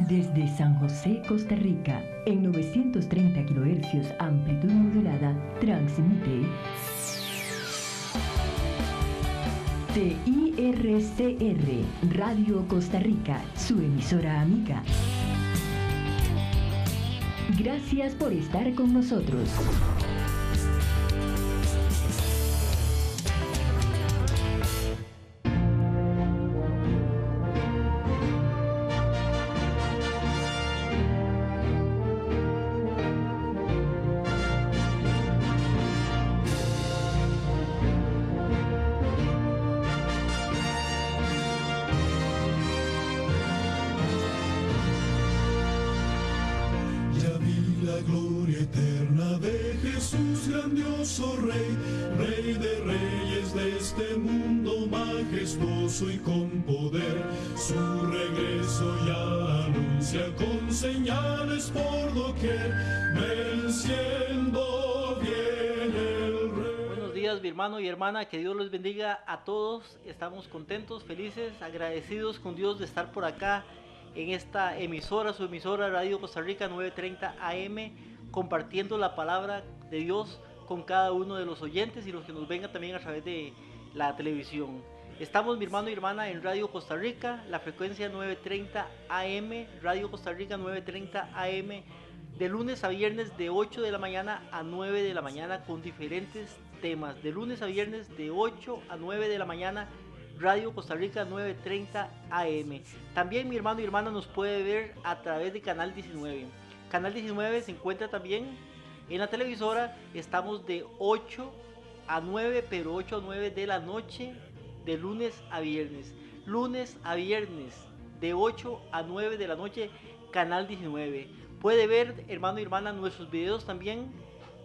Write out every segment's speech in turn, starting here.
Desde San José, Costa Rica, en 930 kHz amplitud modulada, transmite TIRCR, Radio Costa Rica, su emisora amiga. Gracias por estar con nosotros. Y con poder su regreso ya anuncia con señales por doquier, venciendo viene el rey. Buenos días, mi hermano y hermana, que Dios los bendiga a todos. Estamos contentos, felices, agradecidos con Dios de estar por acá en esta emisora, su emisora Radio Costa Rica 930 AM, compartiendo la palabra de Dios con cada uno de los oyentes y los que nos vengan también a través de la televisión. Estamos, mi hermano y hermana, en Radio Costa Rica, la frecuencia 930 AM, Radio Costa Rica 930 AM, de lunes a viernes de 8 de la mañana a 9 de la mañana con diferentes temas. De lunes a viernes de 8 a 9 de la mañana, Radio Costa Rica 930 AM. También, mi hermano y hermana, nos puede ver a través de Canal 19. Canal 19 se encuentra también en la televisora. Estamos de 8 a 9, pero 8 a 9 de la noche, de lunes a viernes, de 8 a 9 de la noche, Canal 19. Puede ver, hermano y hermana, nuestros videos también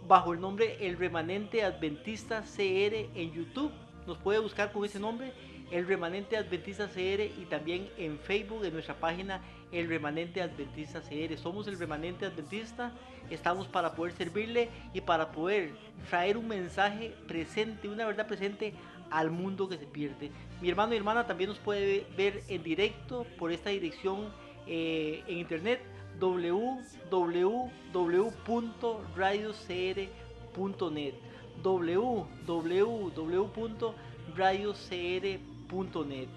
bajo el nombre El Remanente Adventista CR en YouTube. Nos puede buscar con ese nombre, El Remanente Adventista CR, y también en Facebook, en nuestra página El Remanente Adventista CR. Somos El Remanente Adventista, estamos para poder servirle y para poder traer un mensaje presente, una verdad presente al mundo que se pierde. Mi hermano y hermana también nos puede ver en directo por esta dirección en internet, www.radiocr.net, www.radiocr.net.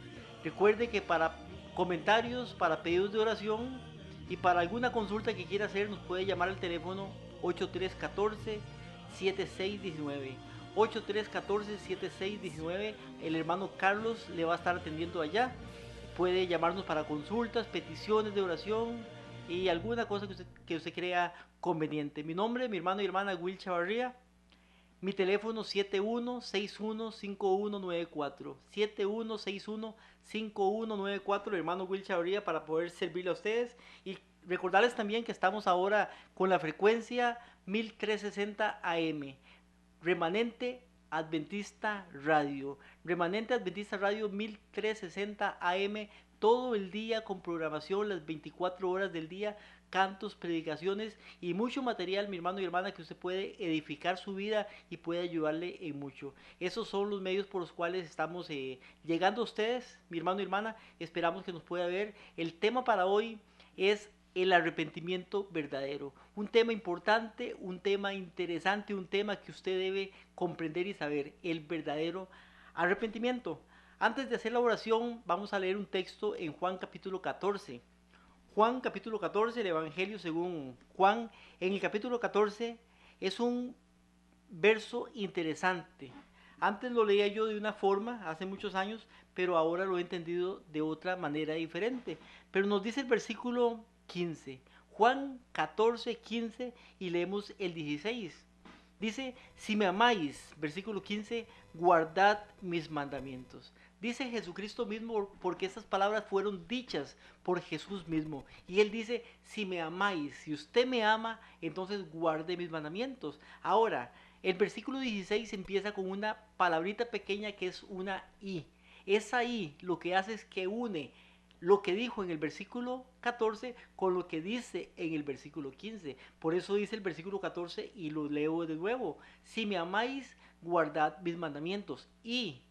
Recuerde que para comentarios, para pedidos de oración y para alguna consulta que quiera hacer, nos puede llamar al teléfono 8314-7619. 8314-7619. El hermano Carlos le va a estar atendiendo allá. Puede llamarnos para consultas, peticiones de oración y alguna cosa que usted crea conveniente. Mi nombre, mi hermano y hermana Will Chavarría. Mi teléfono 7161-5194. 7161-5194, el hermano Will Chavarría, para poder servirle a ustedes. Y recordarles también que estamos ahora con la frecuencia 1360 AM. Remanente Adventista Radio, Remanente Adventista Radio 1360 AM, todo el día con programación, las 24 horas del día, cantos, predicaciones y mucho material, mi hermano y hermana, que usted puede edificar su vida y puede ayudarle en mucho. Esos son los medios por los cuales estamos llegando a ustedes, mi hermano y hermana. Esperamos que nos pueda ver. El tema para hoy es el arrepentimiento verdadero. Un tema importante, un tema interesante, un tema que usted debe comprender y saber, el verdadero arrepentimiento. Antes de hacer la oración, vamos a leer un texto en Juan capítulo 14. Juan capítulo 14, el Evangelio según Juan, en el capítulo 14 es un verso interesante. Antes lo leía yo de una forma, hace muchos años, pero ahora lo he entendido de otra manera diferente. Pero nos dice el versículo 15, Juan 14, 15, y leemos el 16. Dice, si me amáis, versículo 15, guardad mis mandamientos. Dice Jesucristo mismo, porque estas palabras fueron dichas por Jesús mismo. Y Él dice, si me amáis, si usted me ama, entonces guarde mis mandamientos. Ahora, el versículo 16 empieza con una palabrita pequeña que es una I. Esa I lo que hace es que une lo que dijo en el versículo 14 con lo que dice en el versículo 15. Por eso dice el versículo 14 y lo leo de nuevo. Si me amáis, guardad mis mandamientos. Y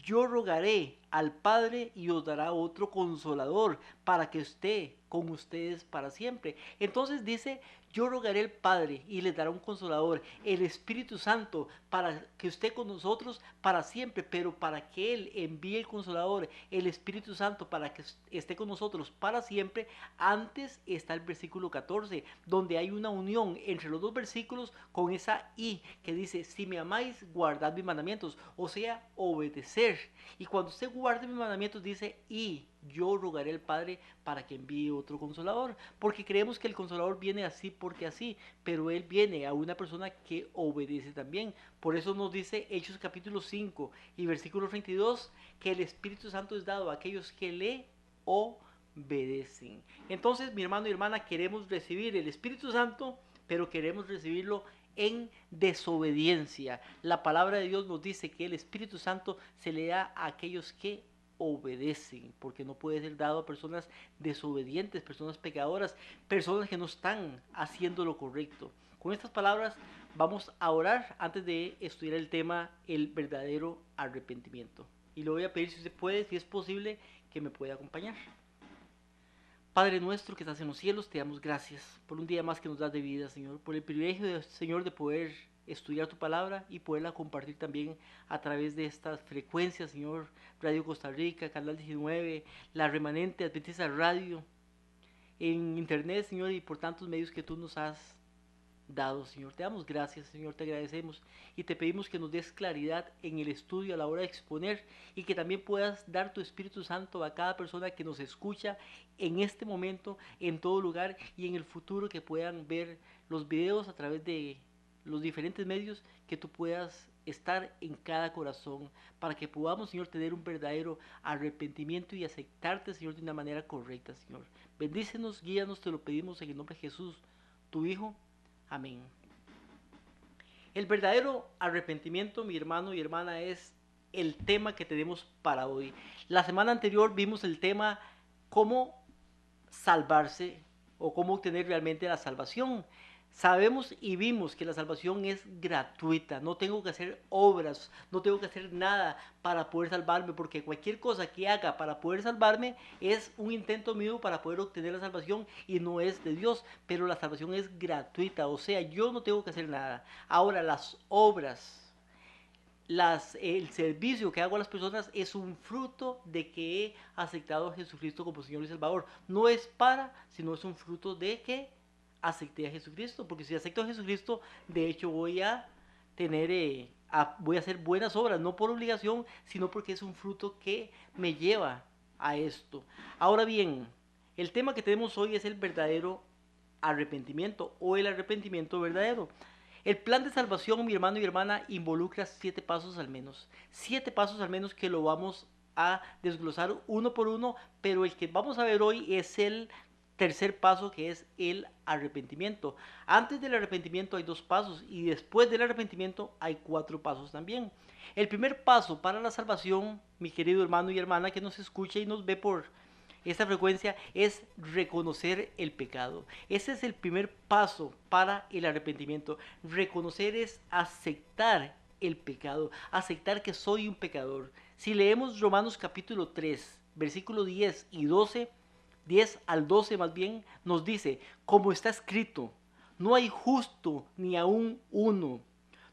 yo rogaré al Padre y os dará otro consolador para que esté con ustedes para siempre. Entonces dice, yo rogaré al Padre y les dará un consolador, el Espíritu Santo, para que esté con nosotros para siempre, pero para que Él envíe el consolador, el Espíritu Santo, para que esté con nosotros para siempre, antes está el versículo 14, donde hay una unión entre los dos versículos con esa I que dice, si me amáis, guardad mis mandamientos, o sea, obedecer. Y cuando usted guarde mis mandamientos dice, y yo rogaré al Padre para que envíe otro consolador, porque creemos que el consolador viene así porque así, pero Él viene a una persona que obedece también. Por eso nos dice Hechos capítulo 5 y versículo 32, que el Espíritu Santo es dado a aquellos que le obedecen. Entonces, mi hermano y hermana, queremos recibir el Espíritu Santo, pero queremos recibirlo en desobediencia. La palabra de Dios nos dice que el Espíritu Santo se le da a aquellos que obedecen, porque no puede ser dado a personas desobedientes, personas pecadoras, personas que no están haciendo lo correcto. Con estas palabras vamos a orar antes de estudiar el tema, el verdadero arrepentimiento. Y le voy a pedir, si usted puede, si es posible, que me pueda acompañar. Padre nuestro que estás en los cielos, te damos gracias por un día más que nos das de vida, Señor, por el privilegio, Señor, de poder estudiar tu palabra y poderla compartir también a través de estas frecuencias, Señor, Radio Costa Rica, Canal 19, La Remanente, Adventista Radio, en Internet, Señor, y por tantos medios que tú nos has dado, Señor. Te damos gracias, Señor, te agradecemos y te pedimos que nos des claridad en el estudio a la hora de exponer y que también puedas dar tu Espíritu Santo a cada persona que nos escucha en este momento, en todo lugar y en el futuro, que puedan ver los videos a través de los diferentes medios, que tú puedas estar en cada corazón para que podamos, Señor, tener un verdadero arrepentimiento y aceptarte, Señor, de una manera correcta, Señor. Bendícenos, guíanos, te lo pedimos en el nombre de Jesús, tu Hijo. Amén. El verdadero arrepentimiento, mi hermano y hermana, es el tema que tenemos para hoy. La semana anterior vimos el tema cómo salvarse o cómo obtener realmente la salvación. Sabemos y vimos que la salvación es gratuita, no tengo que hacer obras, no tengo que hacer nada para poder salvarme, porque cualquier cosa que haga para poder salvarme es un intento mío para poder obtener la salvación y no es de Dios, pero la salvación es gratuita, o sea, yo no tengo que hacer nada. Ahora, las obras, el servicio que hago a las personas es un fruto de que he aceptado a Jesucristo como Señor y Salvador. No es para, sino es un fruto de que acepté a Jesucristo, porque si acepto a Jesucristo, de hecho voy a tener, voy a hacer buenas obras, no por obligación, sino porque es un fruto que me lleva a esto. Ahora bien, el tema que tenemos hoy es el verdadero arrepentimiento o el arrepentimiento verdadero. El plan de salvación, mi hermano y hermana, involucra 7 pasos al menos. 7 pasos al menos que lo vamos a desglosar uno por uno, pero el que vamos a ver hoy es el tercer paso, que es el arrepentimiento. Antes del arrepentimiento hay 2 pasos y después del arrepentimiento hay 4 pasos también. El primer paso para la salvación, mi querido hermano y hermana que nos escucha y nos ve por esta frecuencia, es reconocer el pecado. Ese es el primer paso para el arrepentimiento. Reconocer es aceptar el pecado, aceptar que soy un pecador. Si leemos Romanos capítulo 3, versículo 10 y 12, 10 al 12 más bien, nos dice, como está escrito, no hay justo ni aún uno,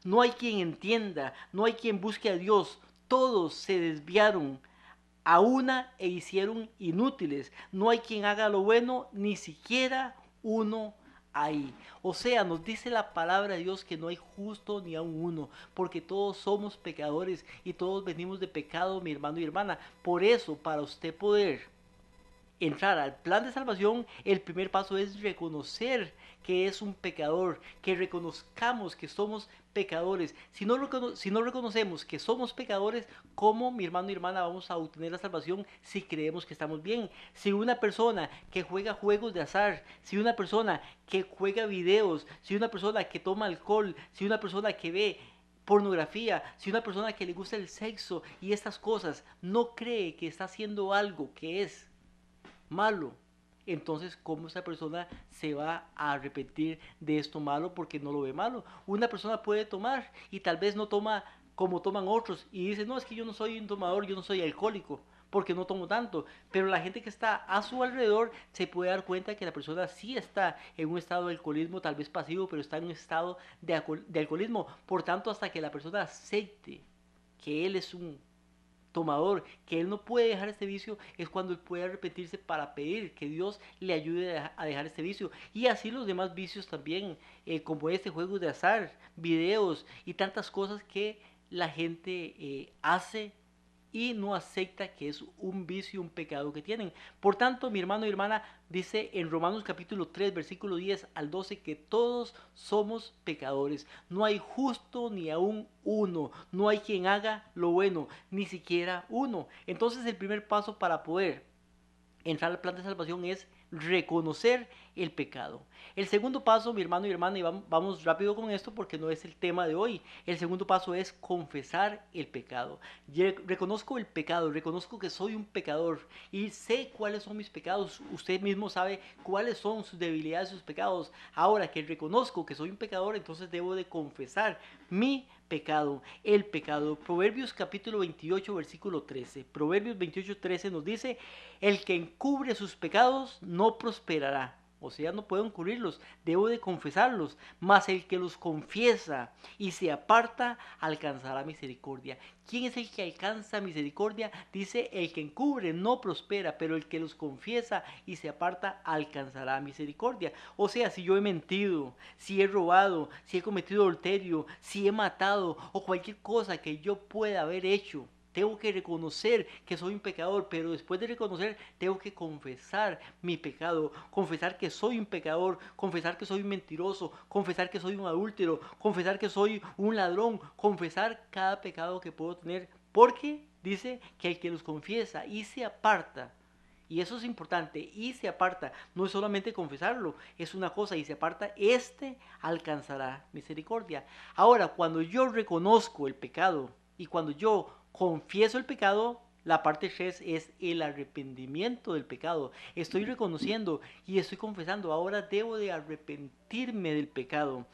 no hay quien entienda, no hay quien busque a Dios, todos se desviaron a una e hicieron inútiles, no hay quien haga lo bueno, ni siquiera uno hay. O sea, nos dice la palabra de Dios que no hay justo ni aún uno, porque todos somos pecadores y todos venimos de pecado, mi hermano y hermana. Por eso, para usted poder entrar al plan de salvación, el primer paso es reconocer que es un pecador, que reconozcamos que somos pecadores. Si no reconocemos que somos pecadores, ¿cómo, mi hermano y hermana, vamos a obtener la salvación si creemos que estamos bien? Si una persona que juega juegos de azar, si una persona que juega videos, si una persona que toma alcohol, si una persona que ve pornografía, si una persona que le gusta el sexo y estas cosas no cree que está haciendo algo que es malo, entonces ¿cómo esa persona se va a arrepentir de esto malo porque no lo ve malo? Una persona puede tomar y tal vez no toma como toman otros y dice, no, es que yo no soy un tomador, yo no soy alcohólico, porque no tomo tanto, pero la gente que está a su alrededor se puede dar cuenta que la persona sí está en un estado de alcoholismo, tal vez pasivo, pero está en un estado de alcoholismo. Por tanto, hasta que la persona acepte que él es un tomador, que él no puede dejar este vicio, es cuando él puede arrepentirse para pedir que Dios le ayude a dejar este vicio. Y así los demás vicios también, como este juego de azar, videos y tantas cosas que la gente hace y no acepta que es un vicio, un pecado que tienen. Por tanto, mi hermano y hermana, dice en Romanos capítulo 3, versículo 10 al 12, que todos somos pecadores. No hay justo ni aún uno. No hay quien haga lo bueno, ni siquiera uno. Entonces el primer paso para poder entrar al plan de salvación es reconocer el pecado. El segundo paso, mi hermano y hermana, y vamos rápido con esto porque no es el tema de hoy. El segundo paso es confesar el pecado. Reconozco el pecado, reconozco que soy un pecador y sé cuáles son mis pecados. Usted mismo sabe cuáles son sus debilidades, sus pecados. Ahora que reconozco que soy un pecador, entonces debo de confesar mi pecado, el pecado. Proverbios capítulo 28, versículo 13. Proverbios 28, 13 nos dice: el que encubre sus pecados no prosperará. O sea, no puedo encubrirlos, debo de confesarlos. Mas el que los confiesa y se aparta, alcanzará misericordia. ¿Quién es el que alcanza misericordia? Dice: el que encubre no prospera, pero el que los confiesa y se aparta, alcanzará misericordia. O sea, si yo he mentido, si he robado, si he cometido adulterio, si he matado o cualquier cosa que yo pueda haber hecho, tengo que reconocer que soy un pecador, pero después de reconocer, tengo que confesar mi pecado, confesar que soy un pecador, confesar que soy un mentiroso, confesar que soy un adúltero, confesar que soy un ladrón, confesar cada pecado que puedo tener, porque dice que el que los confiesa y se aparta, y eso es importante, y se aparta, no es solamente confesarlo, es una cosa, y se aparta, alcanzará misericordia. Ahora, cuando yo reconozco el pecado y cuando yo confieso el pecado, la parte 3 es el arrepentimiento del pecado. Estoy reconociendo y estoy confesando, ahora debo de arrepentirme del pecado.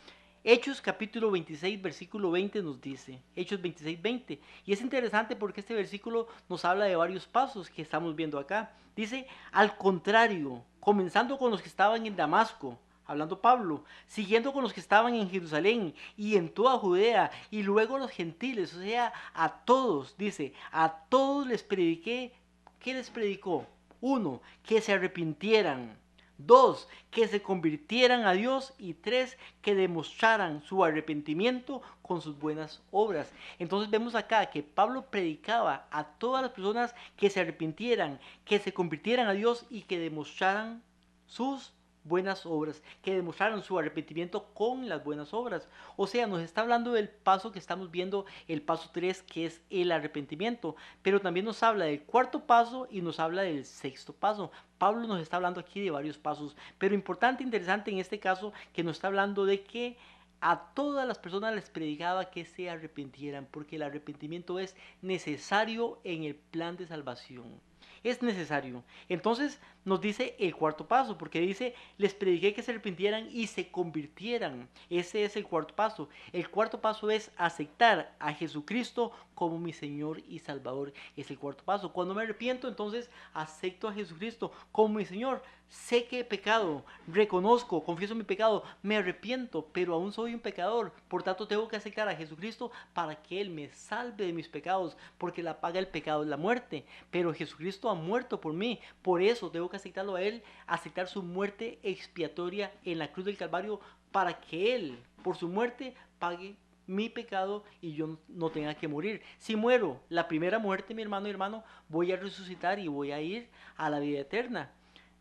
Hechos capítulo 26, versículo 20 nos dice, Hechos 26, 20. Y es interesante porque este versículo nos habla de varios pasos que estamos viendo acá. Dice: al contrario, comenzando con los que estaban en Damasco, hablando Pablo, siguiendo con los que estaban en Jerusalén y en toda Judea, y luego los gentiles, o sea, a todos, dice, a todos les prediqué. ¿Qué les predicó? 1, que se arrepintieran. 2, que se convirtieran a Dios. Y 3, que demostraran su arrepentimiento con sus buenas obras. Entonces vemos acá que Pablo predicaba a todas las personas que se arrepintieran, que se convirtieran a Dios y que demostraran sus buenas obras, que demostraron su arrepentimiento con las buenas obras. O sea, nos está hablando del paso que estamos viendo, el paso 3, que es el arrepentimiento, pero también nos habla del cuarto paso y nos habla del sexto paso. Pablo nos está hablando aquí de varios pasos, pero importante, interesante en este caso, que nos está hablando de que a todas las personas les predicaba que se arrepintieran, porque el arrepentimiento es necesario en el plan de salvación. Es necesario. Entonces nos dice el cuarto paso, porque dice: les prediqué que se arrepintieran y se convirtieran. Ese es el cuarto paso. El cuarto paso es aceptar a Jesucristo como mi Señor y Salvador. Es el cuarto paso. Cuando me arrepiento, entonces acepto a Jesucristo como mi Señor. Sé que he pecado, reconozco, confieso mi pecado, me arrepiento, pero aún soy un pecador. Por tanto, tengo que aceptar a Jesucristo para que Él me salve de mis pecados, porque la paga del pecado es la muerte. Pero Jesucristo ha muerto por mí, por eso tengo que aceptarlo a Él, aceptar su muerte expiatoria en la cruz del Calvario, para que Él, por su muerte, pague mi pecado y yo no tenga que morir. Si muero la primera muerte, mi hermano y hermano, voy a resucitar y voy a ir a la vida eterna.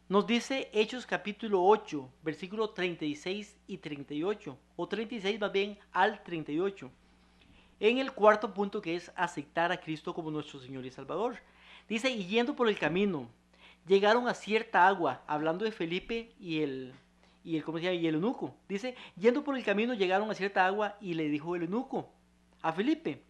Nos dice Hechos capítulo 8, versículo 36 y 38, o 36 más bien al 38. En el cuarto punto, que es aceptar a Cristo como nuestro Señor y Salvador. Dice: y yendo por el camino, llegaron a cierta agua, hablando de Felipe y ¿cómo se llama? Y el eunuco. Dice: yendo por el camino llegaron a cierta agua y le dijo el eunuco a Felipe: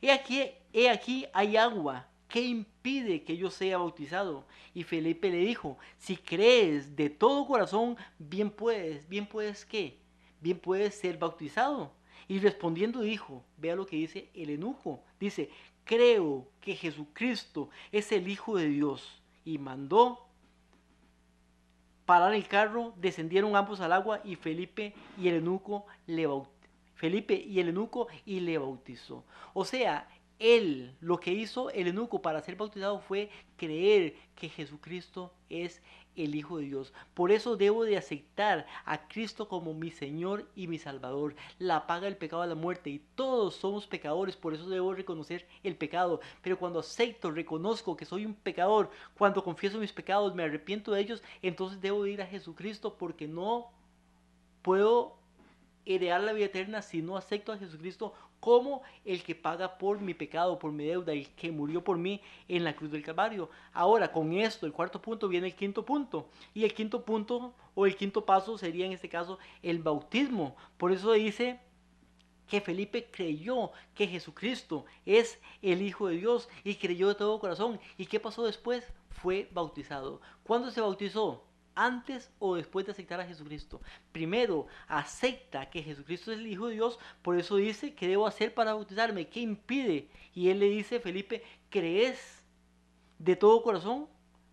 he aquí hay agua, ¿qué impide que yo sea bautizado? Y Felipe le dijo: si crees de todo corazón, bien puedes ¿qué? Bien puedes ser bautizado. Y respondiendo dijo, vea lo que dice el eunuco, dice: creo que Jesucristo es el Hijo de Dios. Y mandó parar el carro, descendieron ambos al agua y Felipe y el eunuco le bautizó. O sea, él, lo que hizo el eunuco para ser bautizado fue creer que Jesucristo es el Hijo de Dios. Por eso debo de aceptar a Cristo como mi Señor y mi Salvador. La paga del pecado es la muerte y todos somos pecadores, por eso debo reconocer el pecado. Pero cuando acepto, reconozco que soy un pecador, cuando confieso mis pecados, me arrepiento de ellos, entonces debo de ir a Jesucristo porque no puedo heredar la vida eterna si no acepto a Jesucristo como el que paga por mi pecado, por mi deuda, el que murió por mí en la cruz del Calvario. Ahora, con esto, el cuarto punto, viene el quinto punto. Y el quinto punto, o el quinto paso, sería en este caso el bautismo. Por eso dice que Felipe creyó que Jesucristo es el Hijo de Dios y creyó de todo corazón. ¿Y qué pasó después? Fue bautizado. ¿Cuándo se bautizó? ¿Antes o después de aceptar a Jesucristo? Primero, acepta que Jesucristo es el Hijo de Dios, por eso dice, ¿qué debo hacer para bautizarme? ¿Qué impide? Y él le dice, Felipe, ¿crees de todo corazón?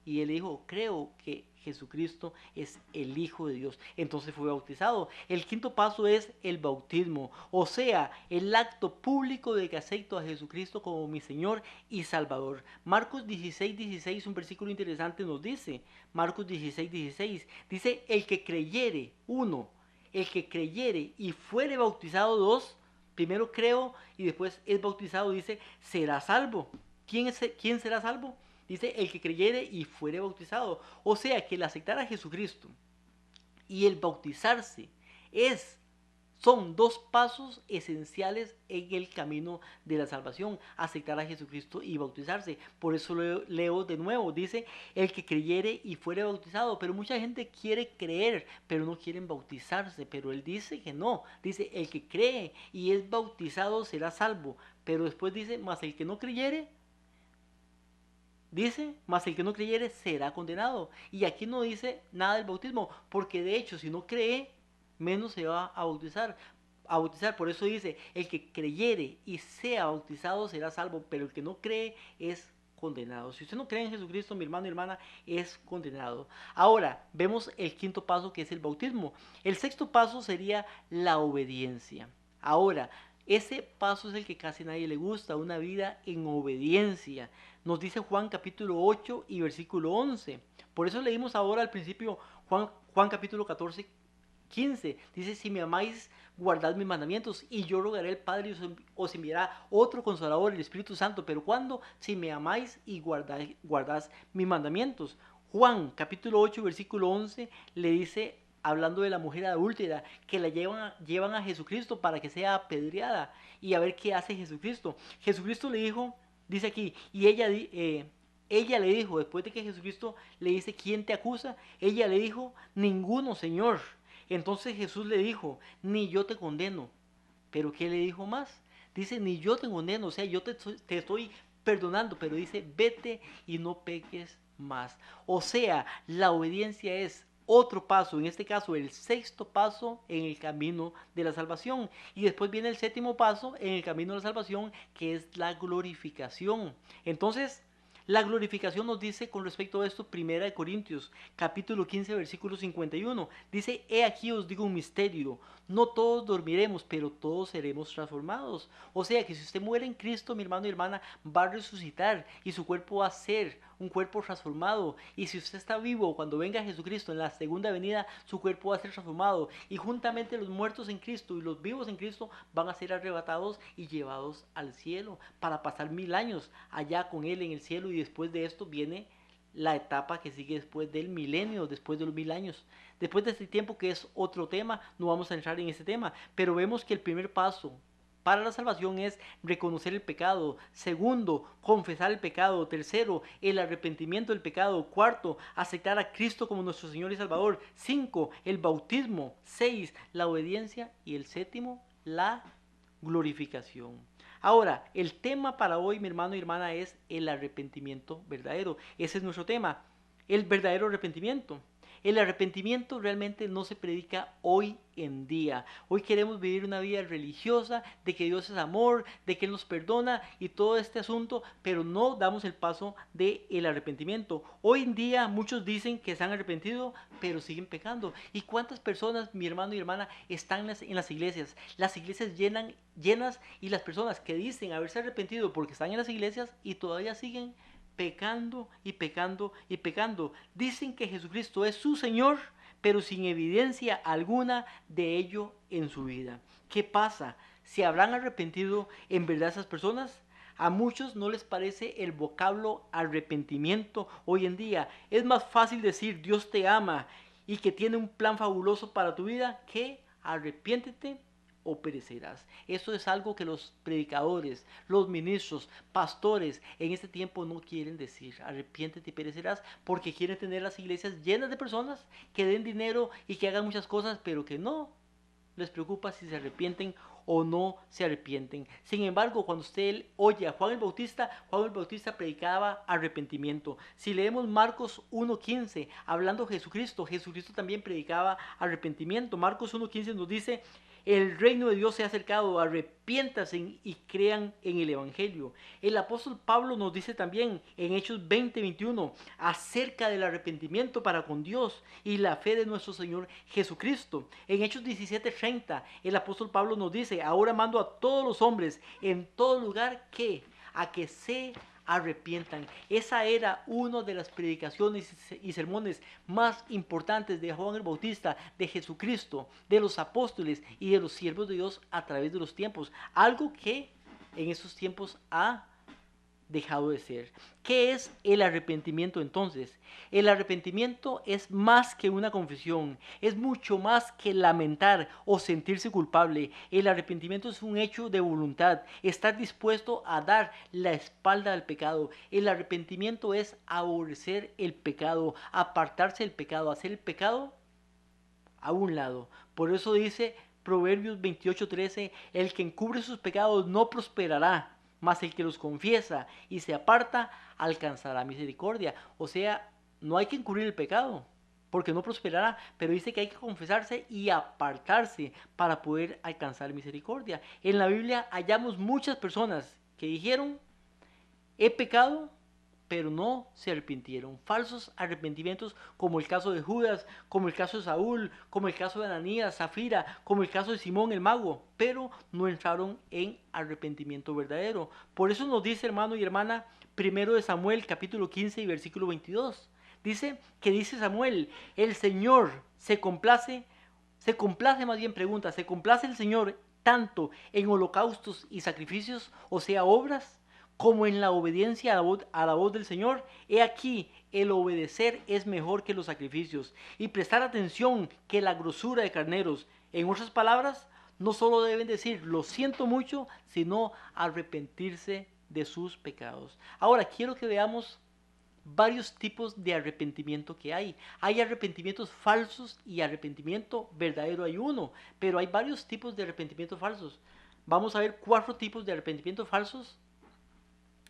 Y él dijo, creo que Jesucristo es el Hijo de Dios. Entonces fue bautizado. El quinto paso es el bautismo, o sea, el acto público de que acepto a Jesucristo como mi Señor y Salvador. Marcos 16:16, un versículo interesante nos dice, Marcos 16:16, dice, el que creyere, uno, el que creyere y fuere bautizado, dos, primero creo y después es bautizado, dice, será salvo. ¿Quién será salvo? Dice, el que creyere y fuere bautizado. O sea, que el aceptar a Jesucristo y el bautizarse son dos pasos esenciales en el camino de la salvación. Aceptar a Jesucristo y bautizarse. Por eso leo de nuevo. Dice, el que creyere y fuere bautizado. Pero mucha gente quiere creer, pero no quieren bautizarse. Pero él dice que no. Dice, el que cree y es bautizado será salvo. Pero después dice, mas el que no creyere, dice, mas el que no creyere será condenado. Y aquí no dice nada del bautismo, porque de hecho, si no cree, menos se va a bautizar. Por eso dice, el que creyere y sea bautizado será salvo, pero el que no cree es condenado. Si usted no cree en Jesucristo, mi hermano y hermana, es condenado. Ahora, vemos el quinto paso, que es el bautismo. El sexto paso sería la obediencia. Ahora, ese paso es el que casi a nadie le gusta, una vida en obediencia. Nos dice Juan capítulo 8 y versículo 11. Por eso leímos ahora al principio Juan capítulo 14, 15. Dice, si me amáis, guardad mis mandamientos, y yo rogaré al Padre y os enviará otro Consolador, el Espíritu Santo. Pero ¿cuándo? Si me amáis y guardás mis mandamientos. Juan capítulo 8 versículo 11 le dice, hablando de la mujer adúltera, que la llevan a Jesucristo para que sea apedreada, y a ver qué hace Jesucristo. Jesucristo le dijo, dice aquí, y ella le dijo, después de que Jesucristo le dice, ¿quién te acusa? Ella le dijo, ninguno, Señor. Entonces Jesús le dijo, ni yo te condeno. ¿Pero qué le dijo más? Dice, ni yo te condeno, o sea, yo te estoy perdonando, pero dice, vete y no peques más. O sea, la obediencia es otro paso, en este caso el sexto paso en el camino de la salvación. Y después viene el séptimo paso en el camino de la salvación, que es la glorificación. Entonces, la glorificación nos dice con respecto a esto, 1 Corintios, capítulo 15, versículo 51. Dice, he aquí os digo un misterio, no todos dormiremos, pero todos seremos transformados. O sea que si usted muere en Cristo, mi hermano y hermana, va a resucitar y su cuerpo va a ser un cuerpo transformado. Y si usted está vivo cuando venga Jesucristo en la segunda venida, su cuerpo va a ser transformado. Y juntamente los muertos en Cristo y los vivos en Cristo van a ser arrebatados y llevados al cielo para pasar 1000 años allá con Él en el cielo. Y después de esto viene la etapa que sigue después del milenio, después de los 1000 años. Después de este tiempo, que es otro tema, no vamos a entrar en ese tema, pero vemos que el primer paso para la salvación es reconocer el pecado. Segundo, confesar el pecado. Tercero, el arrepentimiento del pecado. Cuarto, aceptar a Cristo como nuestro Señor y Salvador. 5, el bautismo. 6, la obediencia. Y el séptimo, la glorificación. Ahora, el tema para hoy, mi hermano y hermana, es el arrepentimiento verdadero. Ese es nuestro tema, el verdadero arrepentimiento. El arrepentimiento realmente no se predica hoy en día. Hoy queremos vivir una vida religiosa, de que Dios es amor, de que Él nos perdona y todo este asunto, pero no damos el paso del arrepentimiento. Hoy en día muchos dicen que se han arrepentido, pero siguen pecando. ¿Y cuántas personas, mi hermano y hermana, están en las iglesias? Las iglesias llenas, y las personas que dicen haberse arrepentido porque están en las iglesias y todavía siguen pecando y pecando y pecando. Dicen que Jesucristo es su Señor, pero sin evidencia alguna de ello en su vida. ¿Qué pasa? ¿Se habrán arrepentido en verdad esas personas? A muchos no les parece el vocablo arrepentimiento hoy en día. Es más fácil decir Dios te ama y que tiene un plan fabuloso para tu vida que arrepiéntete o perecerás. Eso es algo que los predicadores, los ministros, pastores en este tiempo no quieren decir. Arrepiéntete y perecerás, porque quieren tener las iglesias llenas de personas que den dinero y que hagan muchas cosas, pero que no les preocupa si se arrepienten o no se arrepienten. Sin embargo, cuando usted oye a Juan el Bautista predicaba arrepentimiento. Si leemos Marcos 1.15, hablando de Jesucristo, Jesucristo también predicaba arrepentimiento. Marcos 1.15 nos dice: el reino de Dios se ha acercado, arrepiéntanse y crean en el Evangelio. El apóstol Pablo nos dice también en Hechos 20:21 acerca del arrepentimiento para con Dios y la fe de nuestro Señor Jesucristo. En Hechos 17:30 el apóstol Pablo nos dice: ahora mando a todos los hombres en todo lugar a que se arrepientan. Esa era una de las predicaciones y sermones más importantes de Juan el Bautista, de Jesucristo, de los apóstoles y de los siervos de Dios a través de los tiempos. Algo que en esos tiempos ha dejado de ser. ¿Qué es el arrepentimiento entonces? El arrepentimiento es más que una confesión, es mucho más que lamentar o sentirse culpable. El arrepentimiento es un hecho de voluntad, estar dispuesto a dar la espalda al pecado. El arrepentimiento es aborrecer el pecado, apartarse del pecado, hacer el pecado a un lado. Por eso dice Proverbios 28:13, el que encubre sus pecados no prosperará, mas el que los confiesa y se aparta alcanzará misericordia. O sea, no hay que encubrir el pecado, porque no prosperará, pero dice que hay que confesarse y apartarse para poder alcanzar misericordia. En la Biblia hallamos muchas personas que dijeron: he pecado, pero no se arrepintieron. Falsos arrepentimientos, como el caso de Judas, como el caso de Saúl, como el caso de Ananías, Zafira, como el caso de Simón el mago, pero no entraron en arrepentimiento verdadero. Por eso nos dice, hermano y hermana, 1 Samuel capítulo 15 y versículo 22. Dice Samuel: el Señor se complace más bien pregunta, ¿se complace el Señor tanto en holocaustos y sacrificios, o sea, obras, como en la obediencia a la voz del Señor? He aquí, el obedecer es mejor que los sacrificios y prestar atención que la grosura de carneros. En otras palabras, no solo deben decir lo siento mucho, sino arrepentirse de sus pecados. Ahora quiero que veamos varios tipos de arrepentimiento que hay. Hay arrepentimientos falsos y arrepentimiento verdadero hay uno, pero hay varios tipos de arrepentimientos falsos. Vamos a ver 4 tipos de arrepentimientos falsos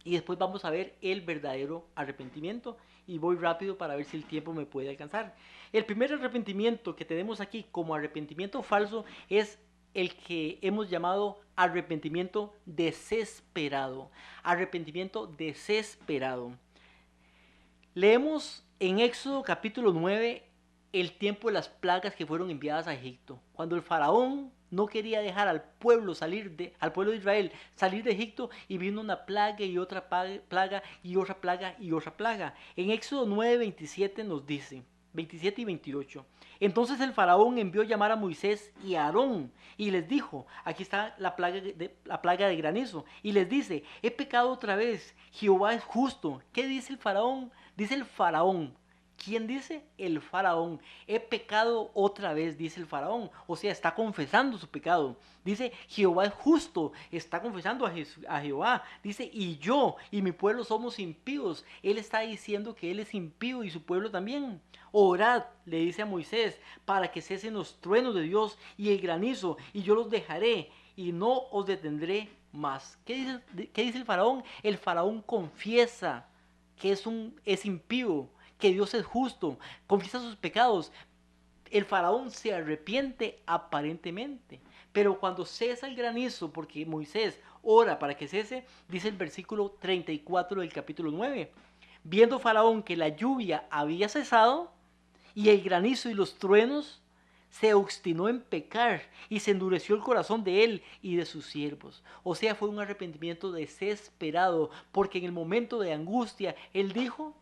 y después vamos a ver el verdadero arrepentimiento, y voy rápido para ver si el tiempo me puede alcanzar. El primer arrepentimiento que tenemos aquí como arrepentimiento falso es el que hemos llamado arrepentimiento desesperado. Arrepentimiento desesperado. Leemos en Éxodo capítulo 9 el tiempo de las plagas que fueron enviadas a Egipto. Cuando el faraón no quería dejar al pueblo de Israel salir de Egipto, y vino una plaga y otra plaga y otra plaga y otra plaga. En Éxodo 9:27 nos dice, 27 y 28. Entonces el faraón envió llamar a Moisés y a Aarón y les dijo, aquí está la plaga de granizo, y les dice: he pecado otra vez, Jehová es justo. ¿Qué dice el faraón? Dice el faraón. ¿Quién dice? El faraón. He pecado otra vez, dice el faraón. O sea, está confesando su pecado. Dice: Jehová es justo. Está confesando a Jehová. Dice: y yo y mi pueblo somos impíos. Él está diciendo que él es impío y su pueblo también. Orad, le dice a Moisés, para que cesen los truenos de Dios y el granizo, y yo los dejaré y no os detendré más. ¿Qué dice el faraón? El faraón confiesa que es impío, que Dios es justo, confiesa sus pecados. El faraón se arrepiente aparentemente, pero cuando cesa el granizo, porque Moisés ora para que cese, dice el versículo 34 del capítulo 9, viendo faraón que la lluvia había cesado y el granizo y los truenos, se obstinó en pecar y se endureció el corazón de él y de sus siervos. O sea, fue un arrepentimiento desesperado, porque en el momento de angustia él dijo: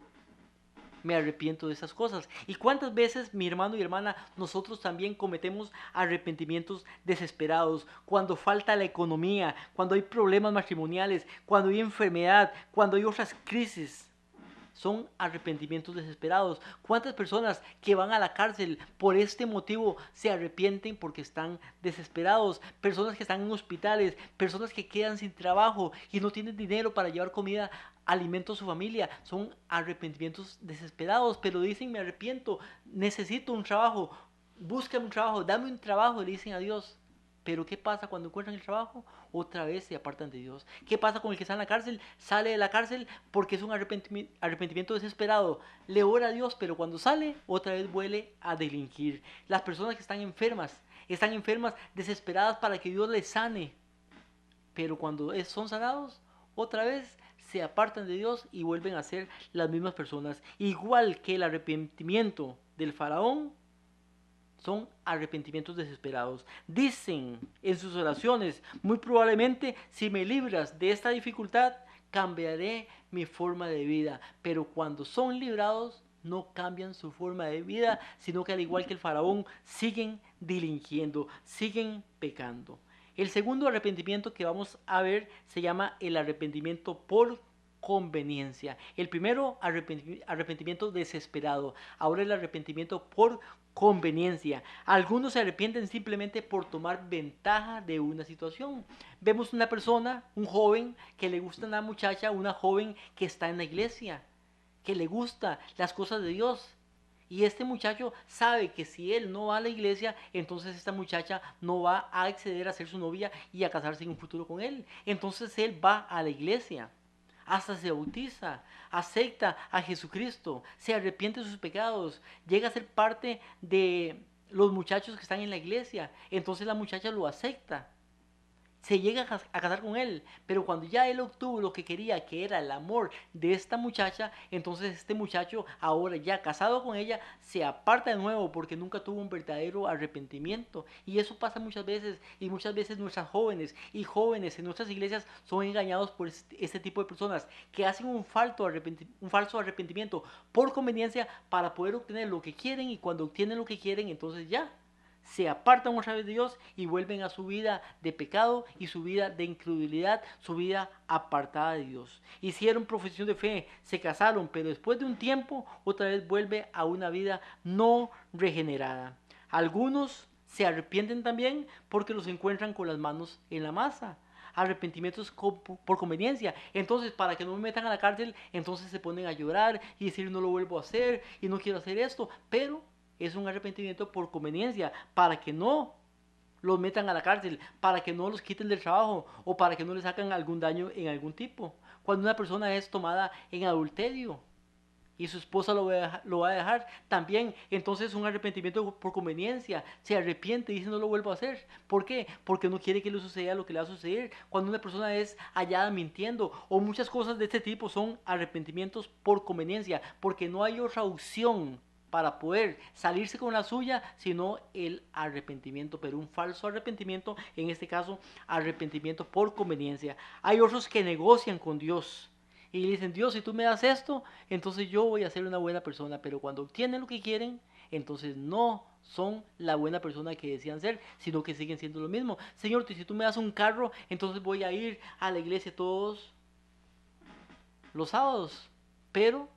me arrepiento de esas cosas. ¿Y cuántas veces, mi hermano y hermana, nosotros también cometemos arrepentimientos desesperados? Cuando falta la economía, cuando hay problemas matrimoniales, cuando hay enfermedad, cuando hay otras crisis. Son arrepentimientos desesperados. ¿Cuántas personas que van a la cárcel por este motivo se arrepienten porque están desesperados? Personas que están en hospitales, personas que quedan sin trabajo y no tienen dinero para llevar comida, alimento a su familia. Son arrepentimientos desesperados, pero dicen: me arrepiento, necesito un trabajo, búscame un trabajo, dame un trabajo, le dicen a Dios. Pero ¿qué pasa cuando encuentran el trabajo? Otra vez se apartan de Dios. ¿Qué pasa con el que está en la cárcel? Sale de la cárcel porque es un arrepentimiento desesperado. Le ora a Dios, pero cuando sale, otra vez vuelve a delinquir. Las personas que están enfermas desesperadas para que Dios les sane. Pero cuando son sanados, otra vez se apartan de Dios y vuelven a ser las mismas personas. Igual que el arrepentimiento del faraón, son arrepentimientos desesperados. Dicen en sus oraciones: muy probablemente, si me libras de esta dificultad, cambiaré mi forma de vida. Pero cuando son librados, no cambian su forma de vida, sino que al igual que el faraón, siguen delinquiendo, siguen pecando. El segundo arrepentimiento que vamos a ver se llama el arrepentimiento por conveniencia. El primero, arrepentimiento desesperado. Ahora el arrepentimiento por conveniencia. Algunos se arrepienten simplemente por tomar ventaja de una situación. Vemos una persona, un joven, que le gusta una muchacha, una joven que está en la iglesia, que le gusta las cosas de Dios. Y este muchacho sabe que si él no va a la iglesia, entonces esta muchacha no va a acceder a ser su novia y a casarse en un futuro con él. Entonces él va a la iglesia, hasta se bautiza, acepta a Jesucristo, se arrepiente de sus pecados, llega a ser parte de los muchachos que están en la iglesia. Entonces la muchacha lo acepta, se llega a casar con él, pero cuando ya él obtuvo lo que quería, que era el amor de esta muchacha, entonces este muchacho, ahora ya casado con ella, se aparta de nuevo porque nunca tuvo un verdadero arrepentimiento. Y eso pasa muchas veces, y muchas veces nuestras jóvenes y jóvenes en nuestras iglesias son engañados por este tipo de personas que hacen un falso arrepentimiento por conveniencia para poder obtener lo que quieren, y cuando obtienen lo que quieren, entonces ya se apartan otra vez de Dios y vuelven a su vida de pecado y su vida de incredulidad, su vida apartada de Dios. Hicieron profesión de fe, se casaron, pero después de un tiempo otra vez vuelve a una vida no regenerada. Algunos se arrepienten también porque los encuentran con las manos en la masa. Arrepentimientos por conveniencia. Entonces, para que no me metan a la cárcel, entonces se ponen a llorar y decir: no lo vuelvo a hacer y no quiero hacer esto. Pero es un arrepentimiento por conveniencia, para que no los metan a la cárcel, para que no los quiten del trabajo o para que no les hagan algún daño en algún tipo. Cuando una persona es tomada en adulterio y su esposa lo va a dejar también, entonces un arrepentimiento por conveniencia. Se arrepiente y dice: no lo vuelvo a hacer. ¿Por qué? Porque no quiere que le suceda lo que le va a suceder. Cuando una persona es hallada mintiendo o muchas cosas de este tipo, son arrepentimientos por conveniencia, porque no hay otra opción para poder salirse con la suya, sino el arrepentimiento, pero un falso arrepentimiento, en este caso arrepentimiento por conveniencia. Hay otros que negocian con Dios y dicen: Dios, si tú me das esto, entonces yo voy a ser una buena persona, pero cuando obtienen lo que quieren, entonces no son la buena persona que decían ser, sino que siguen siendo lo mismo. Señor, si tú me das un carro, entonces voy a ir a la iglesia todos los sábados, pero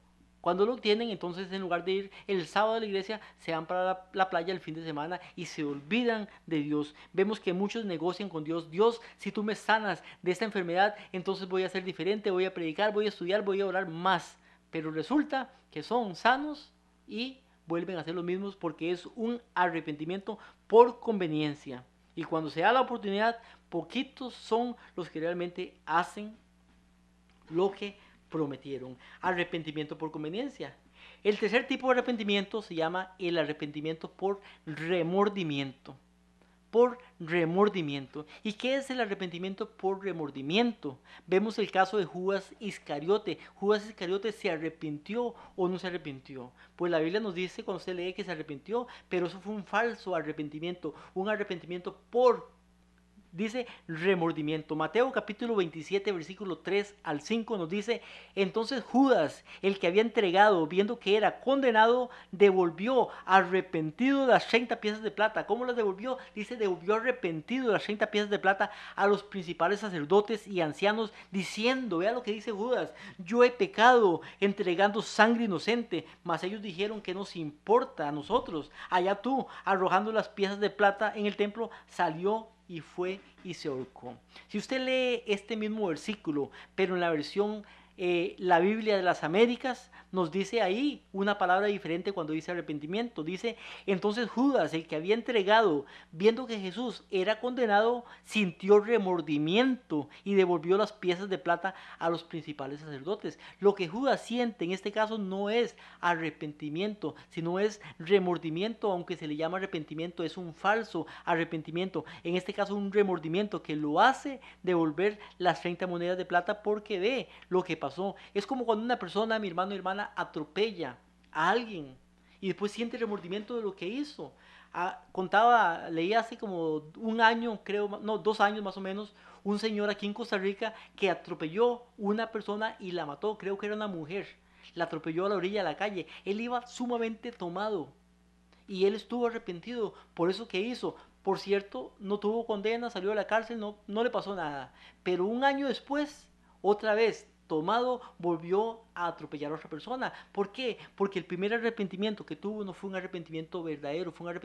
cuando lo tienen, entonces en lugar de ir el sábado a la iglesia, se van para la playa el fin de semana y se olvidan de Dios. Vemos que muchos negocian con Dios. Dios, si tú me sanas de esta enfermedad, entonces voy a ser diferente, voy a predicar, voy a estudiar, voy a orar más. Pero resulta que son sanos y vuelven a ser los mismos porque es un arrepentimiento por conveniencia. Y cuando se da la oportunidad, poquitos son los que realmente hacen lo que prometieron. Arrepentimiento por conveniencia. El tercer tipo de arrepentimiento se llama el arrepentimiento por remordimiento. Por remordimiento. ¿Y qué es el arrepentimiento por remordimiento? Vemos el caso de Judas Iscariote. Judas Iscariote se arrepintió o no se arrepintió. Pues la Biblia nos dice cuando usted lee que se arrepintió, pero eso fue un falso arrepentimiento, un arrepentimiento por, dice, remordimiento. Mateo capítulo 27, versículo 3 al 5 nos dice: entonces Judas, el que había entregado, viendo que era condenado, devolvió arrepentido las 30 piezas de plata. ¿Cómo las devolvió? Dice, devolvió arrepentido las 30 piezas de plata a los principales sacerdotes y ancianos, diciendo, vea lo que dice Judas: yo he pecado entregando sangre inocente. Mas ellos dijeron, ¿qué nos importa a nosotros? Allá tú, arrojando las piezas de plata en el templo, salió y fue y se ahorcó. Si usted lee este mismo versículo, pero en la versión la Biblia de las Américas, nos dice ahí una palabra diferente cuando dice arrepentimiento. Dice, entonces Judas, el que había entregado, viendo que Jesús era condenado, sintió remordimiento y devolvió las piezas de plata a los principales sacerdotes. Lo que Judas siente en este caso no es arrepentimiento, sino es remordimiento. Aunque se le llama arrepentimiento, es un falso arrepentimiento. En este caso, un remordimiento que lo hace devolver las 30 monedas de plata porque ve lo que pasó. Es como cuando una persona, mi hermano y hermana, atropella a alguien y después siente remordimiento de lo que hizo. Leí hace como un año, creo, no, 2 años más o menos, un señor aquí en Costa Rica que atropelló una persona y la mató. Creo que era una mujer. La atropelló a la orilla de la calle. Él iba sumamente tomado y él estuvo arrepentido por eso que hizo. Por cierto, no tuvo condena, salió de la cárcel, no le pasó nada. Pero un año después, otra vez tomado, volvió a atropellar a otra persona. ¿Por qué? Porque el primer arrepentimiento que tuvo no fue un arrepentimiento verdadero, fue un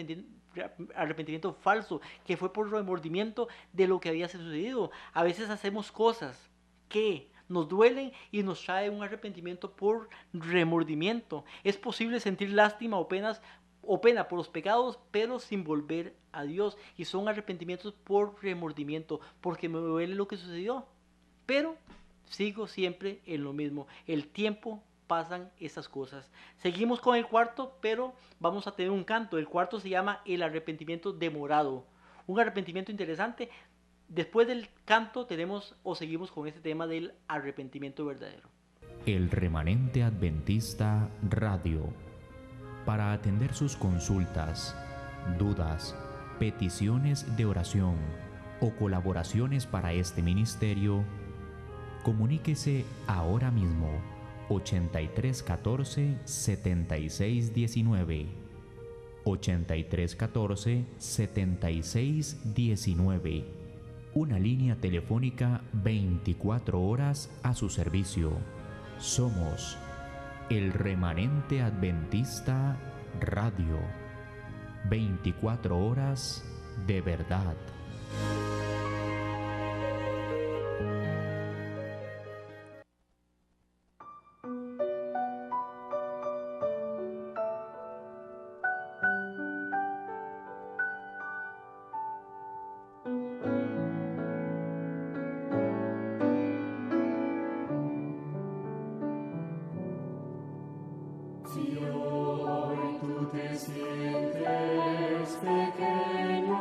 arrepentimiento falso, que fue por remordimiento de lo que había sucedido. A veces hacemos cosas que nos duelen y nos trae un arrepentimiento por remordimiento. Es posible sentir lástima o pena por los pecados, pero sin volver a Dios. Y son arrepentimientos por remordimiento, porque me duele lo que sucedió, pero sigo siempre en lo mismo. El tiempo pasan esas cosas. Seguimos con el cuarto, pero vamos a tener un canto. El cuarto se llama el arrepentimiento demorado. Un arrepentimiento interesante. Después del canto seguimos con este tema del arrepentimiento verdadero. El Remanente Adventista Radio. Para atender sus consultas, dudas, peticiones de oración o colaboraciones para este ministerio, comuníquese ahora mismo 8314 7619 8314 7619, una línea telefónica 24 horas a su servicio. Somos el Remanente Adventista Radio, 24 horas de verdad. Si hoy tú te sientes pequeño,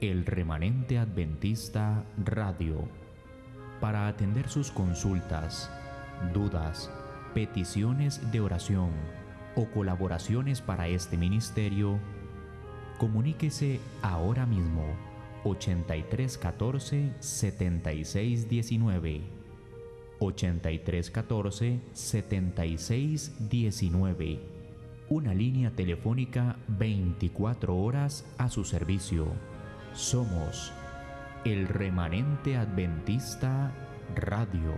El Remanente Adventista Radio. Para atender sus consultas, dudas, peticiones de oración o colaboraciones para este ministerio, comuníquese ahora mismo 8314 7619 8314 7619, una línea telefónica 24 horas a su servicio. Somos el Remanente Adventista Radio,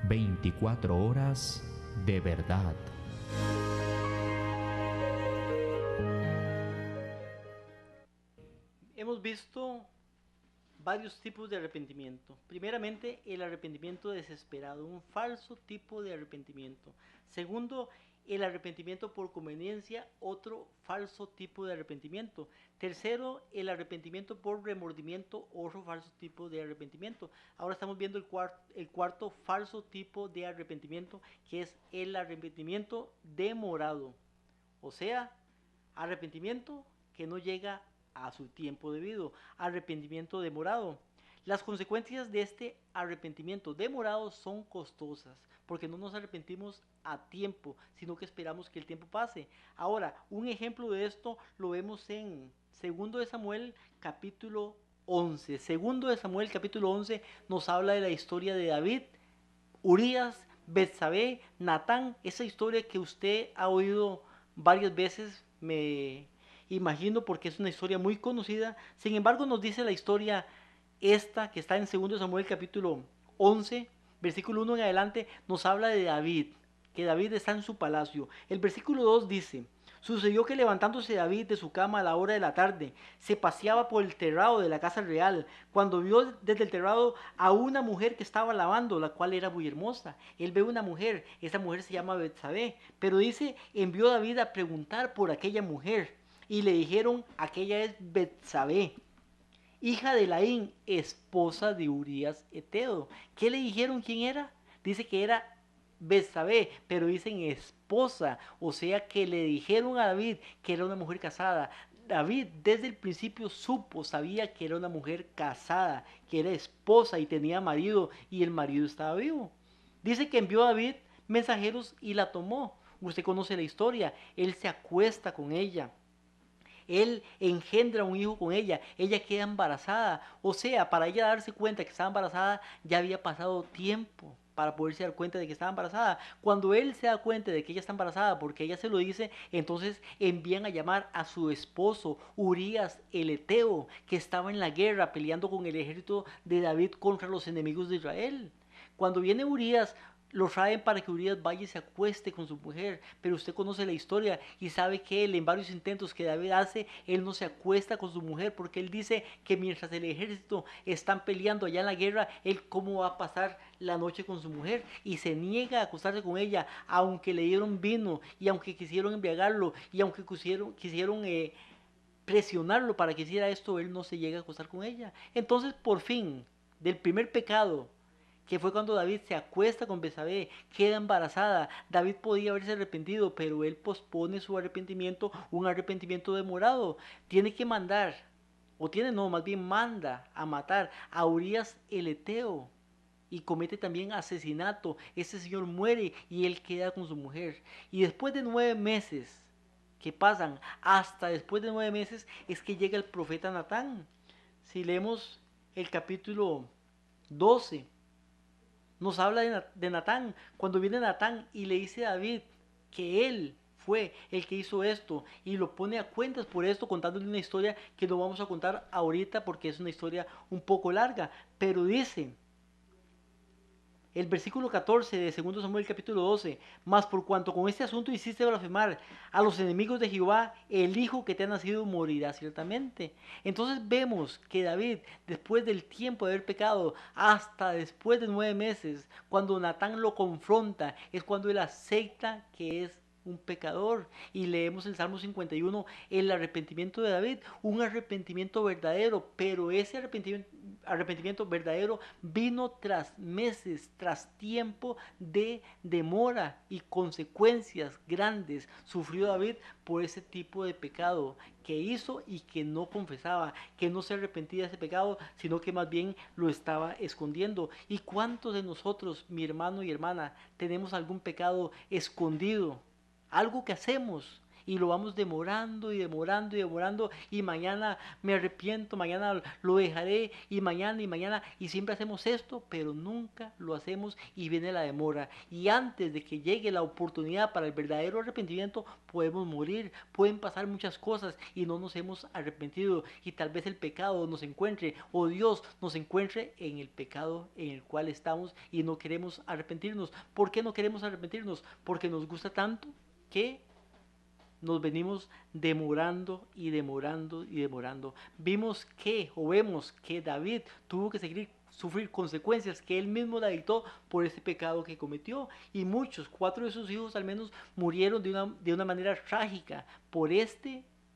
24 horas de verdad. Hemos visto varios tipos de arrepentimiento. Primeramente, el arrepentimiento desesperado, un falso tipo de arrepentimiento. Segundo, el arrepentimiento por conveniencia, otro falso tipo de arrepentimiento. Tercero, el arrepentimiento por remordimiento, otro falso tipo de arrepentimiento. Ahora estamos viendo el cuarto falso tipo de arrepentimiento, que es el arrepentimiento demorado. O sea, arrepentimiento que no llega a su tiempo debido, arrepentimiento demorado. Las consecuencias de este arrepentimiento demorado son costosas, porque no nos arrepentimos a tiempo, sino que esperamos que el tiempo pase. Ahora, un ejemplo de esto lo vemos en 2 de Samuel capítulo 11. 2 de Samuel capítulo 11 nos habla de la historia de David, Urías, Betsabé, Natán, esa historia que usted ha oído varias veces, me imagino, porque es una historia muy conocida. Sin embargo, nos dice la historia esta que está en 2 de Samuel capítulo 11, versículo 1 en adelante, nos habla de David, que David está en su palacio. El versículo 2 dice: sucedió que levantándose David de su cama a la hora de la tarde, se paseaba por el terrado de la casa real, cuando vio desde el terrado a una mujer que estaba lavando, la cual era muy hermosa. Él ve una mujer, esa mujer se llama Betsabé, pero dice, envió David a preguntar por aquella mujer, y le dijeron, aquella es Betsabé, hija de Laín, esposa de Urías Eteo. ¿Qué le dijeron quién era? Dice que era Betsabé, pero dicen esposa, o sea que le dijeron a David que era una mujer casada. David desde el principio sabía que era una mujer casada, que era esposa y tenía marido, y el marido estaba vivo. Dice que envió a David mensajeros y la tomó. Usted conoce la historia, él se acuesta con ella. Él engendra un hijo con ella queda embarazada, o sea, para ella darse cuenta que estaba embarazada, ya había pasado tiempo para poderse dar cuenta de que estaba embarazada. Cuando él se da cuenta de que ella está embarazada, porque ella se lo dice, entonces envían a llamar a su esposo, Urías el Eteo, que estaba en la guerra peleando con el ejército de David contra los enemigos de Israel. Cuando viene Urías, lo traen para que Urías vaya y se acueste con su mujer, pero usted conoce la historia y sabe que él, en varios intentos que David hace, él no se acuesta con su mujer, porque él dice que mientras el ejército están peleando allá en la guerra, él cómo va a pasar la noche con su mujer, y se niega a acostarse con ella, aunque le dieron vino, y aunque quisieron embriagarlo, y aunque quisieron presionarlo para que hiciera esto, él no se llega a acostar con ella. Entonces, por fin, del primer pecado, que fue cuando David se acuesta con Betsabé, queda embarazada. David podía haberse arrepentido, pero él pospone su arrepentimiento, un arrepentimiento demorado. Tiene que mandar, más bien manda a matar a Urías el Eteo, y comete también asesinato. Ese señor muere y él queda con su mujer. Y después de 9 meses, que pasan, hasta después de 9 meses, es que llega el profeta Natán. Si leemos el capítulo 12, nos habla de Natán, cuando viene Natán y le dice a David que él fue el que hizo esto, y lo pone a cuentas por esto, contándole una historia que no vamos a contar ahorita porque es una historia un poco larga, pero dice el versículo 14 de 2 Samuel capítulo 12, mas por cuanto con este asunto hiciste blasfemar a los enemigos de Jehová, el hijo que te ha nacido morirá ciertamente. Entonces vemos que David, después del tiempo de haber pecado, hasta después de 9 meses, cuando Natán lo confronta, es cuando él acepta que es un pecador. Y leemos el Salmo 51, el arrepentimiento de David, un arrepentimiento verdadero, pero ese arrepentimiento verdadero vino tras meses, tras tiempo de demora y consecuencias grandes. Sufrió David por ese tipo de pecado que hizo y que no confesaba, que no se arrepentía de ese pecado, sino que más bien lo estaba escondiendo. ¿Y cuántos de nosotros, mi hermano y hermana, tenemos algún pecado escondido? Algo que hacemos y lo vamos demorando y demorando y demorando, y mañana me arrepiento, mañana lo dejaré, y mañana, y siempre hacemos esto, pero nunca lo hacemos y viene la demora. Y antes de que llegue la oportunidad para el verdadero arrepentimiento, podemos morir, pueden pasar muchas cosas y no nos hemos arrepentido, y tal vez el pecado nos encuentre, o Dios nos encuentre en el pecado en el cual estamos y no queremos arrepentirnos. ¿Por qué no queremos arrepentirnos? Porque nos gusta tanto que nos venimos demorando y demorando y demorando. Vemos vemos que David tuvo que sufrir consecuencias que él mismo le dictó por ese pecado que cometió, y muchos, 4 de sus hijos al menos, murieron de una manera trágica por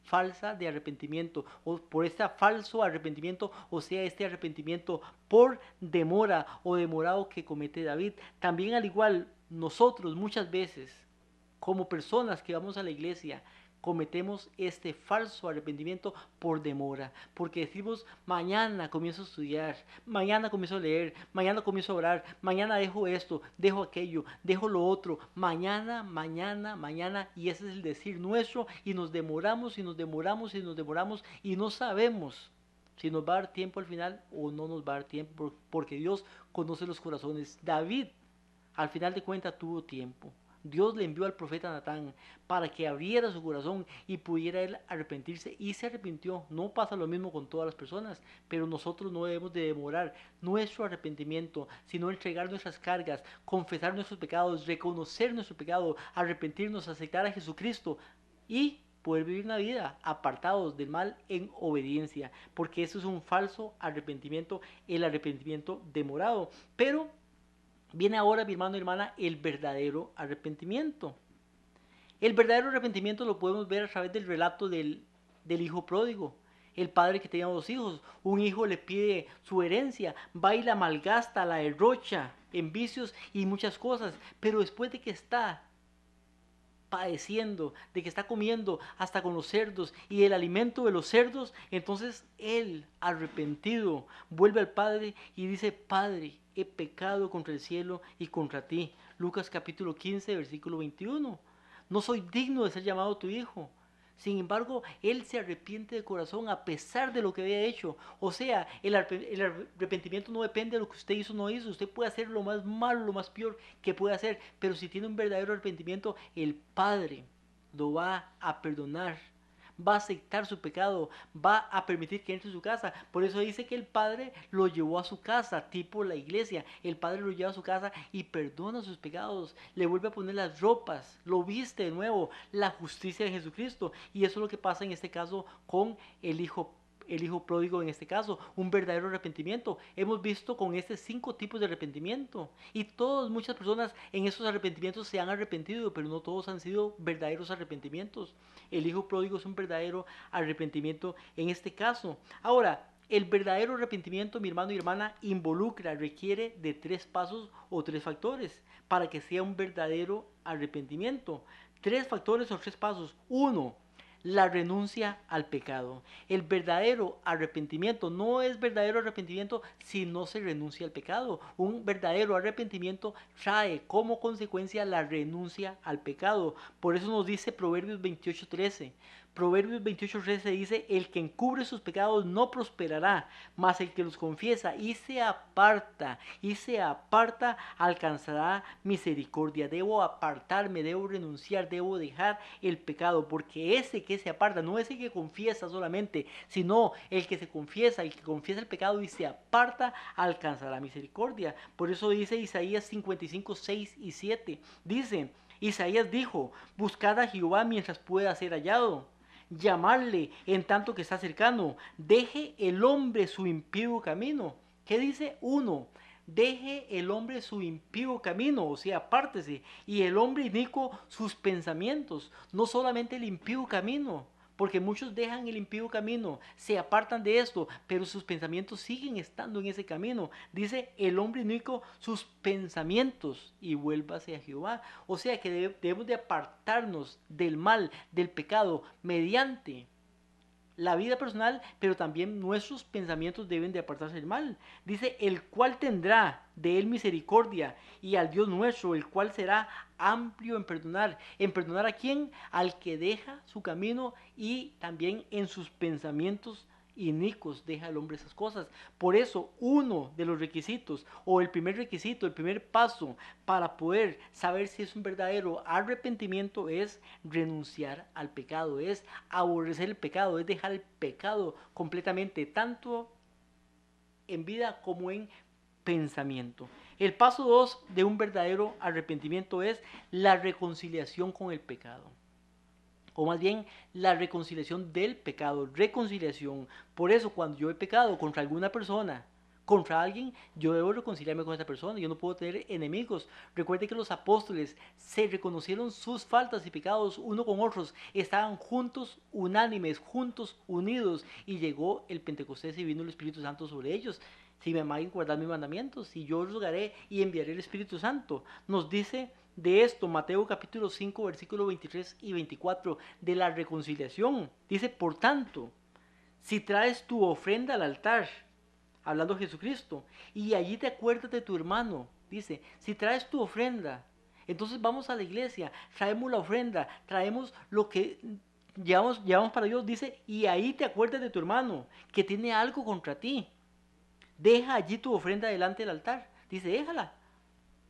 falsa de arrepentimiento, o por este falso arrepentimiento, o sea, este arrepentimiento por demora o demorado que comete David. También, al igual, nosotros muchas veces, como personas que vamos a la iglesia, cometemos este falso arrepentimiento por demora, porque decimos: mañana comienzo a estudiar, mañana comienzo a leer, mañana comienzo a orar, mañana dejo esto, dejo aquello, dejo lo otro, mañana, y ese es el decir nuestro, y nos demoramos y nos demoramos y nos demoramos, y no sabemos si nos va a dar tiempo al final o no nos va a dar tiempo, porque Dios conoce los corazones. David, al final de cuentas, tuvo tiempo. Dios le envió al profeta Natán para que abriera su corazón y pudiera él arrepentirse, y se arrepintió. No pasa lo mismo con todas las personas, pero nosotros no debemos de demorar nuestro arrepentimiento, sino entregar nuestras cargas, confesar nuestros pecados, reconocer nuestro pecado, arrepentirnos, aceptar a Jesucristo y poder vivir una vida apartados del mal en obediencia, porque eso es un falso arrepentimiento, el arrepentimiento demorado. Pero viene ahora, mi hermano y hermana, el verdadero arrepentimiento. El verdadero arrepentimiento lo podemos ver a través del relato del hijo pródigo. El padre que tenía 2 hijos. Un hijo le pide su herencia, va y la malgasta, la derrocha en vicios y muchas cosas. Pero después de que está padeciendo, de que está comiendo hasta con los cerdos y el alimento de los cerdos, entonces él, arrepentido, vuelve al padre y dice: Padre, he pecado contra el cielo y contra ti. Lucas capítulo 15, versículo 21. No soy digno de ser llamado tu hijo. Sin embargo, él se arrepiente de corazón a pesar de lo que había hecho. O sea, el arrepentimiento no depende de lo que usted hizo o no hizo. Usted puede hacer lo más malo, lo más peor que puede hacer, pero si tiene un verdadero arrepentimiento, el Padre lo va a perdonar, va a aceptar su pecado, va a permitir que entre en su casa. Por eso dice que el Padre lo llevó a su casa, tipo la iglesia. El Padre lo lleva a su casa y perdona sus pecados, le vuelve a poner las ropas, lo viste de nuevo, la justicia de Jesucristo. Y eso es lo que pasa en este caso con el hijo pródigo, en este caso, un verdadero arrepentimiento. Hemos visto con 5 tipos de arrepentimiento, y muchas personas en esos arrepentimientos se han arrepentido, pero no todos han sido verdaderos arrepentimientos. El hijo pródigo es un verdadero arrepentimiento en este caso. Ahora, el verdadero arrepentimiento, mi hermano y hermana, requiere de 3 pasos o 3 factores para que sea un verdadero arrepentimiento. 3 factores o 3 pasos. 1. La renuncia al pecado. El verdadero arrepentimiento no es verdadero arrepentimiento si no se renuncia al pecado. Un verdadero arrepentimiento trae como consecuencia la renuncia al pecado. Por eso nos dice Proverbios 28:13. Proverbios 28:13 dice: el que encubre sus pecados no prosperará, mas el que los confiesa y se aparta alcanzará misericordia. Debo apartarme, debo renunciar, debo dejar el pecado, porque ese que se aparta no es el que confiesa solamente, sino el que confiesa el pecado y se aparta alcanzará misericordia. Por eso dice Isaías 55:6 y 7. Dice: Isaías dijo: buscad a Jehová mientras pueda ser hallado, llamarle en tanto que está cercano, deje el hombre su impío camino. ¿Qué dice? 1. deje el hombre su impío camino, o sea, apártese, y el hombre inicuo sus pensamientos, no solamente el impío camino, porque muchos dejan el impío camino, se apartan de esto, pero sus pensamientos siguen estando en ese camino. Dice el hombre inicuo sus pensamientos y vuélvase a Jehová. O sea que debemos de apartarnos del mal, del pecado, mediante la vida personal, pero también nuestros pensamientos deben de apartarse del mal. Dice, el cual tendrá de él misericordia, y al Dios nuestro, el cual será amplio en perdonar. ¿En perdonar a quién? Al que deja su camino y también en sus pensamientos inicuos deja el hombre esas cosas. Por eso, uno de los requisitos, o el primer requisito, el primer paso para poder saber si es un verdadero arrepentimiento es renunciar al pecado, es aborrecer el pecado, es dejar el pecado completamente, tanto en vida como en pensamiento. El paso 2 de un verdadero arrepentimiento es la reconciliación con el pecado. O más bien la reconciliación del pecado, reconciliación. Por eso cuando yo he pecado contra alguna persona, contra alguien, yo debo reconciliarme con esa persona. Yo no puedo tener enemigos. Recuerde que los apóstoles se reconocieron sus faltas y pecados uno con otros. Estaban juntos, unánimes, juntos, unidos. Y llegó el Pentecostés y vino el Espíritu Santo sobre ellos. Si me amáis, guardad mis mandamientos, y yo os rogaré y enviaré el Espíritu Santo. Nos dice de esto Mateo capítulo 5, versículos 23 y 24, de la reconciliación. Dice, por tanto, si traes tu ofrenda al altar, hablando de Jesucristo, y allí te acuerdas de tu hermano, dice, si traes tu ofrenda, entonces vamos a la iglesia, traemos la ofrenda, traemos lo que llevamos para Dios, dice, y ahí te acuerdas de tu hermano, que tiene algo contra ti. Deja allí tu ofrenda delante del altar. Dice, déjala.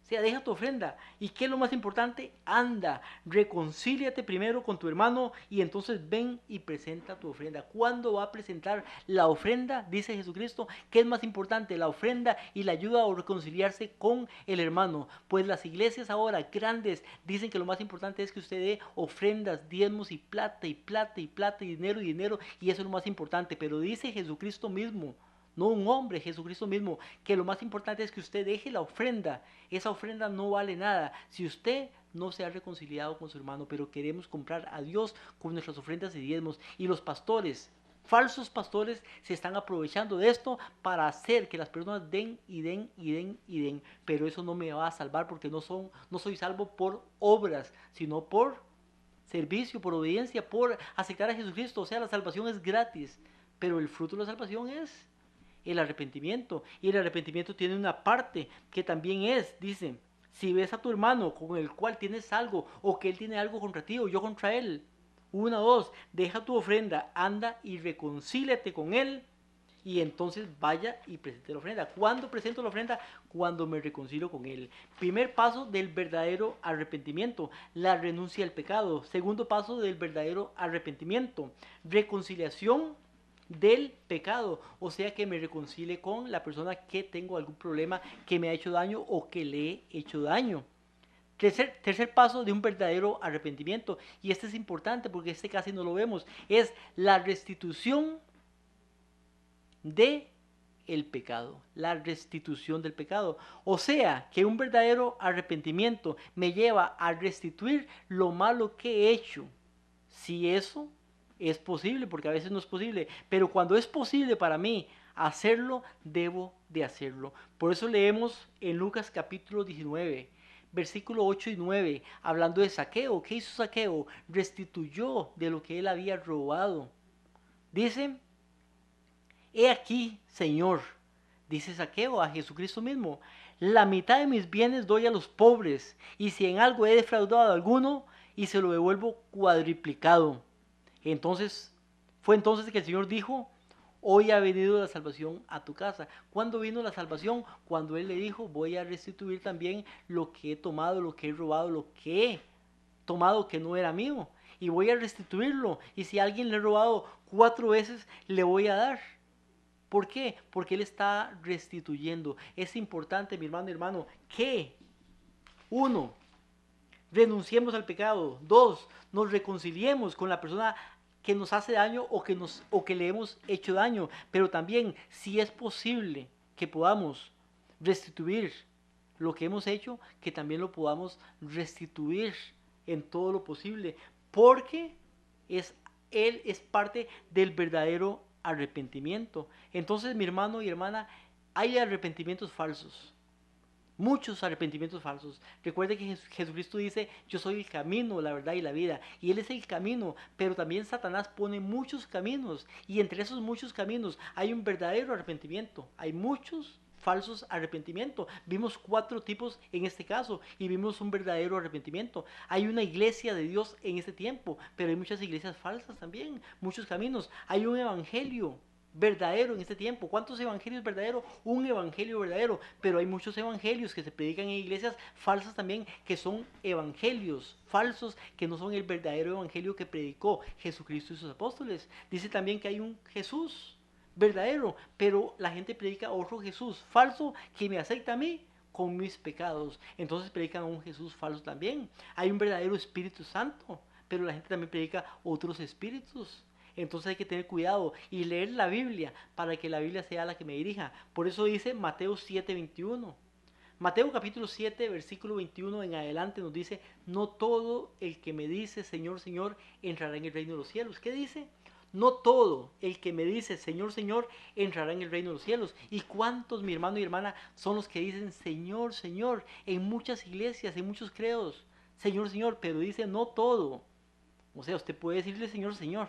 O sea, deja tu ofrenda. ¿Y qué es lo más importante? Anda, reconcíliate primero con tu hermano y entonces ven y presenta tu ofrenda. ¿Cuándo va a presentar la ofrenda? Dice Jesucristo. ¿Qué es más importante? La ofrenda y la ayuda a reconciliarse con el hermano. Pues las iglesias ahora grandes dicen que lo más importante es que usted dé ofrendas, diezmos y plata y plata y plata y dinero, y eso es lo más importante. Pero dice Jesucristo mismo, no un hombre, Jesucristo mismo, que lo más importante es que usted deje la ofrenda. Esa ofrenda no vale nada si usted no se ha reconciliado con su hermano, pero queremos comprar a Dios con nuestras ofrendas y diezmos. Y los pastores, falsos pastores, se están aprovechando de esto para hacer que las personas den y den y den y den. Pero eso no me va a salvar porque no soy salvo por obras, sino por servicio, por obediencia, por aceptar a Jesucristo. O sea, la salvación es gratis, pero el fruto de la salvación es el arrepentimiento. Y el arrepentimiento tiene una parte que también es, dice, si ves a tu hermano con el cual tienes algo, o que él tiene algo contra ti, o yo contra él, 1, 2, deja tu ofrenda, anda y reconcíliate con él, y entonces vaya y presente la ofrenda. ¿Cuándo presento la ofrenda? Cuando me reconcilio con él. Primer paso del verdadero arrepentimiento, la renuncia al pecado. Segundo paso del verdadero arrepentimiento, reconciliación del pecado, o sea que me reconcilie con la persona que tengo algún problema, que me ha hecho daño o que le he hecho daño. Tercer paso de un verdadero arrepentimiento, y este es importante porque este casi no lo vemos, es la restitución de el pecado, la restitución del pecado. O sea que un verdadero arrepentimiento me lleva a restituir lo malo que he hecho. Si eso es posible, porque a veces no es posible, pero cuando es posible para mí hacerlo, debo de hacerlo. Por eso leemos en Lucas capítulo 19, versículo 8 y 9, hablando de Zaqueo. ¿Qué hizo Zaqueo? Restituyó de lo que él había robado. Dice, he aquí, Señor, dice Zaqueo a Jesucristo mismo, la mitad de mis bienes doy a los pobres, y si en algo he defraudado a alguno, y se lo devuelvo cuadriplicado. Fue entonces que el Señor dijo, hoy ha venido la salvación a tu casa. ¿Cuándo vino la salvación? Cuando Él le dijo, voy a restituir también lo que he tomado, lo que he robado, lo que he tomado que no era mío. Y voy a restituirlo. Y si a alguien le he robado 4 veces, le voy a dar. ¿Por qué? Porque Él está restituyendo. Es importante, mi hermano, que 1, renunciemos al pecado. 2, nos reconciliemos con la persona que nos hace daño o que le hemos hecho daño. Pero también, si es posible que podamos restituir lo que hemos hecho, que también lo podamos restituir en todo lo posible, porque Él es parte del verdadero arrepentimiento. Entonces, mi hermano y hermana, hay arrepentimientos falsos. Muchos arrepentimientos falsos. Recuerde que Jesucristo dice, yo soy el camino, la verdad y la vida. Y Él es el camino, pero también Satanás pone muchos caminos. Y entre esos muchos caminos hay un verdadero arrepentimiento. Hay muchos falsos arrepentimientos. Vimos 4 tipos en este caso y vimos un verdadero arrepentimiento. Hay una iglesia de Dios en este tiempo, pero hay muchas iglesias falsas también, muchos caminos. Hay un evangelio verdadero en este tiempo. ¿Cuántos evangelios verdaderos? Un evangelio verdadero, pero hay muchos evangelios que se predican en iglesias falsas también, que son evangelios falsos, que no son el verdadero evangelio que predicó Jesucristo y sus apóstoles. Dice también que hay un Jesús verdadero, pero la gente predica otro Jesús falso que me acepta a mí con mis pecados. Entonces predican a un Jesús falso también. Hay un verdadero Espíritu Santo, pero la gente también predica otros espíritus. Entonces hay que tener cuidado y leer la Biblia para que la Biblia sea la que me dirija. Por eso dice Mateo 7:21. Mateo capítulo 7, versículo 21 en adelante nos dice, no todo el que me dice Señor, Señor, entrará en el reino de los cielos. ¿Qué dice? No todo el que me dice Señor, Señor, entrará en el reino de los cielos. ¿Y cuántos, mi hermano y hermana, son los que dicen Señor, Señor, en muchas iglesias, en muchos credos? Señor, Señor, pero dice no todo. O sea, usted puede decirle Señor, Señor,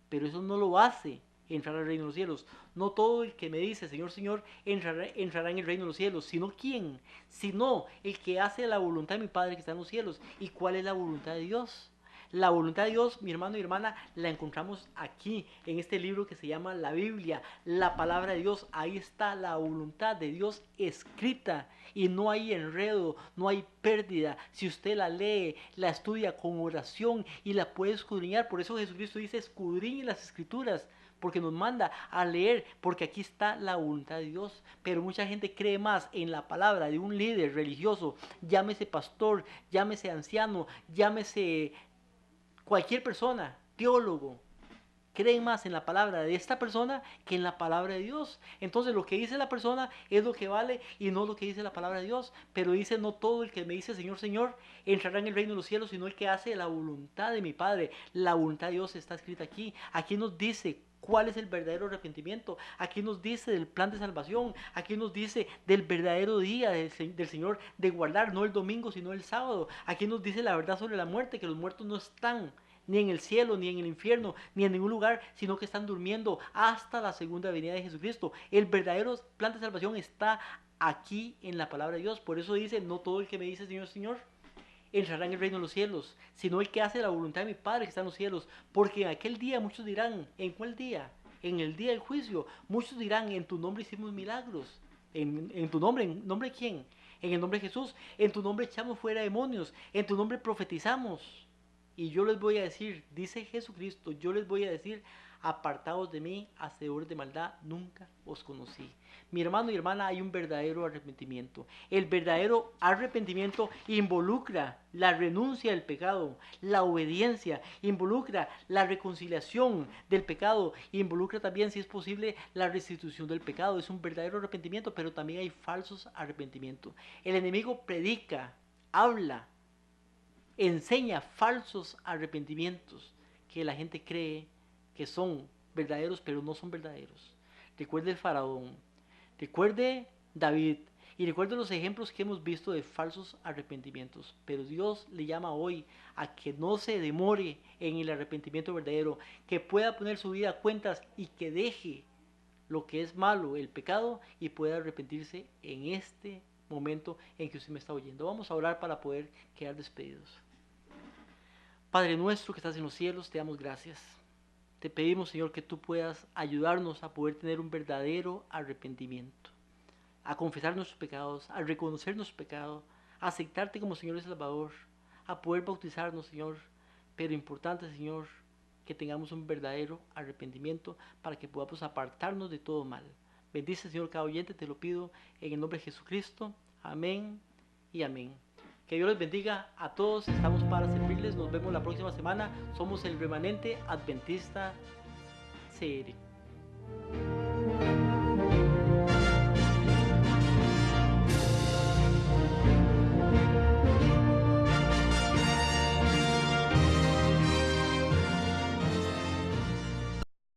pero eso no lo hace entrar al reino de los cielos. No todo el que me dice Señor, Señor, entrará en el reino de los cielos. Sino ¿quién? Sino el que hace la voluntad de mi Padre que está en los cielos. ¿Y cuál es la voluntad de Dios? La voluntad de Dios, mi hermano y hermana, la encontramos aquí, en este libro que se llama la Biblia, la palabra de Dios. Ahí está la voluntad de Dios escrita y no hay enredo, no hay pérdida. Si usted la lee, la estudia con oración y la puede escudriñar, por eso Jesucristo dice escudriñe las escrituras, porque nos manda a leer, porque aquí está la voluntad de Dios. Pero mucha gente cree más en la palabra de un líder religioso, llámese pastor, llámese anciano, llámese cualquier persona, teólogo, creen más en la palabra de esta persona que en la palabra de Dios. Entonces lo que dice la persona es lo que vale y no lo que dice la palabra de Dios. Pero dice, no todo el que me dice Señor, Señor, entrará en el reino de los cielos, sino el que hace la voluntad de mi Padre. La voluntad de Dios está escrita aquí. Aquí nos dice cuál es el verdadero arrepentimiento. Aquí nos dice del plan de salvación. Aquí nos dice del verdadero día del Señor de guardar, no el domingo, sino el sábado. Aquí nos dice la verdad sobre la muerte, que los muertos no están ni en el cielo, ni en el infierno, ni en ningún lugar, sino que están durmiendo hasta la segunda venida de Jesucristo. El verdadero plan de salvación está aquí en la palabra de Dios. Por eso dice, no todo el que me dice Señor, Señor, entrará en el reino de los cielos, sino el que hace la voluntad de mi Padre que está en los cielos. Porque en aquel día muchos dirán, ¿en cuál día? En el día del juicio. Muchos dirán, en tu nombre hicimos milagros. ¿En tu nombre? ¿En nombre de quién? En el nombre de Jesús. En tu nombre echamos fuera demonios. En tu nombre profetizamos. Y yo les voy a decir, dice Jesucristo, yo les voy a decir, apartados de mí, hacedores de maldad, nunca os conocí. Mi hermano y hermana, hay un verdadero arrepentimiento. El verdadero arrepentimiento involucra la renuncia del pecado, la obediencia, involucra la reconciliación del pecado, involucra también, si es posible, la restitución del pecado. Es un verdadero arrepentimiento, pero también hay falsos arrepentimientos. El enemigo predica, habla, enseña falsos arrepentimientos que la gente cree que son verdaderos, pero no son verdaderos. Recuerde el faraón, recuerde David y recuerde los ejemplos que hemos visto de falsos arrepentimientos. Pero Dios le llama hoy a que no se demore en el arrepentimiento verdadero, que pueda poner su vida a cuentas y que deje lo que es malo, el pecado, y pueda arrepentirse en este momento en que usted me está oyendo. Vamos a orar para poder quedar despedidos. Padre nuestro que estás en los cielos, te damos gracias. Te pedimos, Señor, que tú puedas ayudarnos a poder tener un verdadero arrepentimiento, a confesar nuestros pecados, a reconocer nuestros pecados, a aceptarte como Señor y Salvador, a poder bautizarnos, Señor. Pero importante, Señor, que tengamos un verdadero arrepentimiento para que podamos apartarnos de todo mal. Bendice, Señor, cada oyente, te lo pido en el nombre de Jesucristo. Amén y amén. Que Dios les bendiga a todos, estamos para servirles, nos vemos la próxima semana, somos el Remanente Adventista CR.